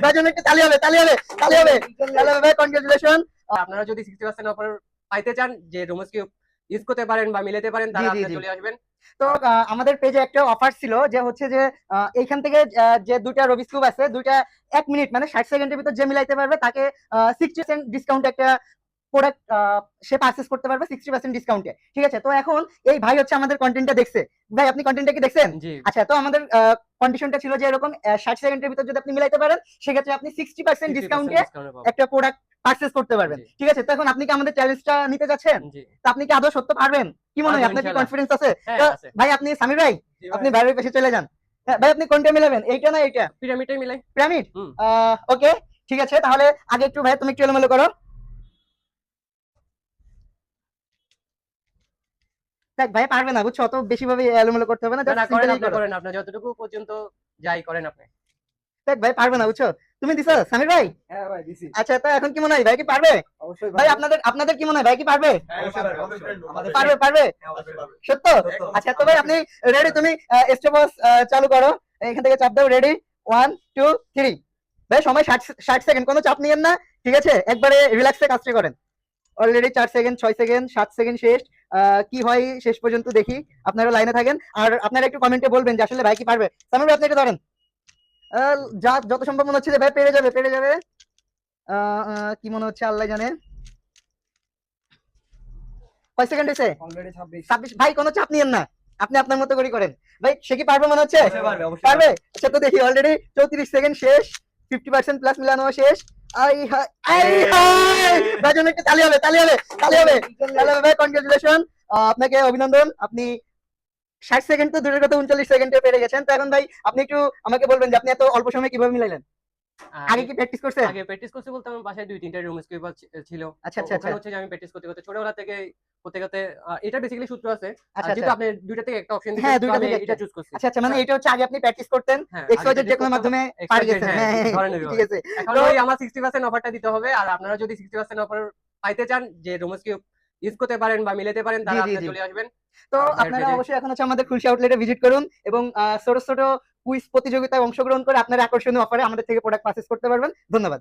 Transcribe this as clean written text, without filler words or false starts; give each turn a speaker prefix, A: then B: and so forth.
A: ভাই জন্য একটু তালি হবে, তালি হবে, তালি হবে, তালি হবে ভাই, কনগ্রাচুলেশন।
B: আপনারা যদি 60% অফার পাইতে চান, যে রোমাস কিউব ইউজ করতে পারেন বা মিলাতে পারেন,
A: জি
B: তারা
A: জি
B: আপনি
A: জি।
B: চলে আসবেন।
A: তো আমাদের পেজে একটা অফার ছিল যে হচ্ছে যে এইখান থেকে যে দুইটা রবিস কিউব আছে, দুইটা 1 মিনিট মানে 60 সেকেন্ডের ভিতর যে মিলাইতে পারবে তাকে 60% ডিসকাউন্ট একটা প্রোডাক্ট সে পারচেজ করতে পারবে 60% ডিসকাউন্টে। ঠিক আছে, তো এখন এই ভাই হচ্ছে আমাদের কন্টেন্টটা দেখছে। ভাই আপনি কন্টেন্টটা কি দেখছেন?
B: জি
A: আচ্ছা, তো আমাদের কন্ডিশনটা ছিল যে এরকম 60 সেকেন্ডের ভিতর যদি আপনি মিলাইতে পারেন সেক্ষেত্রে আপনি 60%
B: 60%
A: ডিসকাউন্টে
B: ডিসকাউন্টে পাবেন।
A: একটা প্রোডাক্ট পারচেজ করতে পারবেন।
B: জি
A: ঠিক আছে, তো এখন আপনি কি আমাদের চ্যালেঞ্জটা নিতে যাচ্ছেন?
B: জি,
A: তো আপনি কি আদৌ সত্য পারবেন? কি মনে
B: পারবো
A: হয়, আপনার কি
B: ইনশাআল্লাহ।
A: কনফিডেন্স আছে?
B: হ্যাঁ
A: তো
B: আছে।
A: ভাই আপনি সামির ভাই,
C: জি
A: আপনি
C: ভাই।
A: বাইরের পাশে চলে যান। হ্যাঁ, ভাই আপনি কোনটা মিলাবেন, এইটা না এইটা?
B: পিরামিডটাই মিলাই।
A: পিরামিড।
B: হুম।
A: ওকে, ঠিক আছে, তাহলে আগে একটু ভাই তুমি একটু এলোমেলো করো। দেখ ভাই পারবে না, বুঝছো, অত বেশি ভাবে এলোমেলো করতে হবে না,
B: না
A: জাস্ট
B: না, করেন
A: সিম্পলি
B: আপনি,
A: করো।
B: করেন আপনি যতটুকু পর্যন্ত যাই করেন আপনি।
A: দেখ ভাই পারবে না, বুঝছো। তুমি দিছো সামির ভাই?
C: হ্যাঁ ভাই দিছি।
A: আচ্ছা, তো এখন কি মনে হয় ভাই কি পারবে?
C: অবশ্যই
A: ভাই
C: পারবো।
A: আপনাদের আপনাদের কি মনে হয় ভাই কি পারবে?
C: হ্যাঁ
D: অবশ্যই
C: পারবে,
D: পারবে,
C: অবশ্যই।
D: আমাদের
A: পারবে পারবে
D: হ্যাঁ, অবশ্যই পারবে।
A: সত্য?
D: সত্য।
A: আচ্ছা, তো ভাই আপনি রেডি? তুমি স্টেপস চালু করো, এখান থেকে চাপ দাও, রেডি, 1 2 3। ভাই সময় 60 সেকেন্ড, কোনো চাপ নিয়েন না। ঠিক আছে, একবারে রিল্যাক্সে কাজটা করেন। অলরেডি 4 সেকেন্ড, 6 সেকেন্ড, 7 সেকেন্ড শেষ। কি হয় শেষ পর্যন্ত দেখি। আপনারা লাইনে থাকেন আর আপনারা একটু কমেন্টে বলবেন যে আসলে ভাই কি পারবে। সামির ভাই আপনি এটা ধরেন। যা যত সম্ভব মনে হচ্ছে যে ভাই পেরে যাবে, পেরে যাবে। কি মনে হচ্ছে আল্লাহ জানে। কয় সেকেন্ড হয়েছে?
C: অলরেডি 26।
A: 26। ভাই কোনো চাপ নিয়েন না, আপনি আপনার মতো করে করেন। ভাই সে কি পারবে মনে হচ্ছে?
D: অবশ্যই পারবে, অবশ্যই
A: পারবে। আচ্ছা, তো দেখি, অলরেডি 34 সেকেন্ড শেষ, 50% প্লাস মিলানো শেষ। আই হাই, আই হাই, ভাই জন্য একটু তালি হবে, তালি হবে, তালি হবে, তালি হবে ভাই, কনগ্রাচুলেশন। আপনাকে অভিনন্দন, আপনি 60 সেকেন্ড তো দূরের কথা 39 সেকেন্ডে পেরে গেছেন। তো এখন ভাই আপনি একটু আমাকে বলবেন যে আপনি এত অল্প সময়ে কিভাবে মিলাইলেন? আগে
B: আগে
A: কি প্র্যাকটিস করছেন?
B: আগে প্র্যাকটিস করতে বলতে আমার বাসায় 2-3টা রুম স্কিপার ছিল।
A: আচ্ছা
B: তো
A: আচ্ছা আচ্ছা
B: ওখানে হচ্ছে যে আমি প্র্যাকটিস করতে করতে ছোটবেলা থেকে করতে করতে এটা বেসিক্যালি সূত্র আছে। আর
A: আচ্ছা আচ্ছা।
B: যেহেতু আপনি দুইটা থেকে একটা অপশন দিবেন,
A: হ্যাঁ,
B: তো
A: দুইটা
B: আমি
A: থেকে
B: এটা
A: একটা।
B: চুজ করছি।
A: আচ্ছা আচ্ছা, মানে
B: হ্যাঁ,
A: এটা হচ্ছে আগে আপনি প্র্যাকটিস করতেন
B: হ্যাঁ, আগে
A: এক্সওয়াইজেড যে
B: প্র্যাকটিস
A: কোনো
B: করতে হবে।
A: মাধ্যমে পারে
B: এক্সপেক্টেড,
A: গেছেন।
B: হ্যাঁ,
A: হ্যাঁ,
B: ধরেন
A: ঠিক
B: ওইভাবে।
A: আছে।
B: এখন
A: তো
B: ওই আমার 60% অফারটা দিতে হবে, আর আপনারা যদি 60% অফার পাইতে চান, যে রোমাস কিউব ইউজ করতে পারেন বা মিলাতে পারেন,
A: জি
B: তারা
A: জি
B: আপনি
A: জি।
B: চলে আসবেন
A: তো
B: ভাইয়ের
A: আপনারা
B: পেজে।
A: অবশ্যই এখন হচ্ছে আমাদের খুলশী আউটলেটে ভিজিট করুন এবং ছোট ছোট কুইজ প্রতিযোগিতায় অংশগ্রহণ করে আপনারা আকর্ষণীয় অফারে আমাদের থেকে প্রোডাক্ট পারচেজ করতে পারবেন। ধন্যবাদ।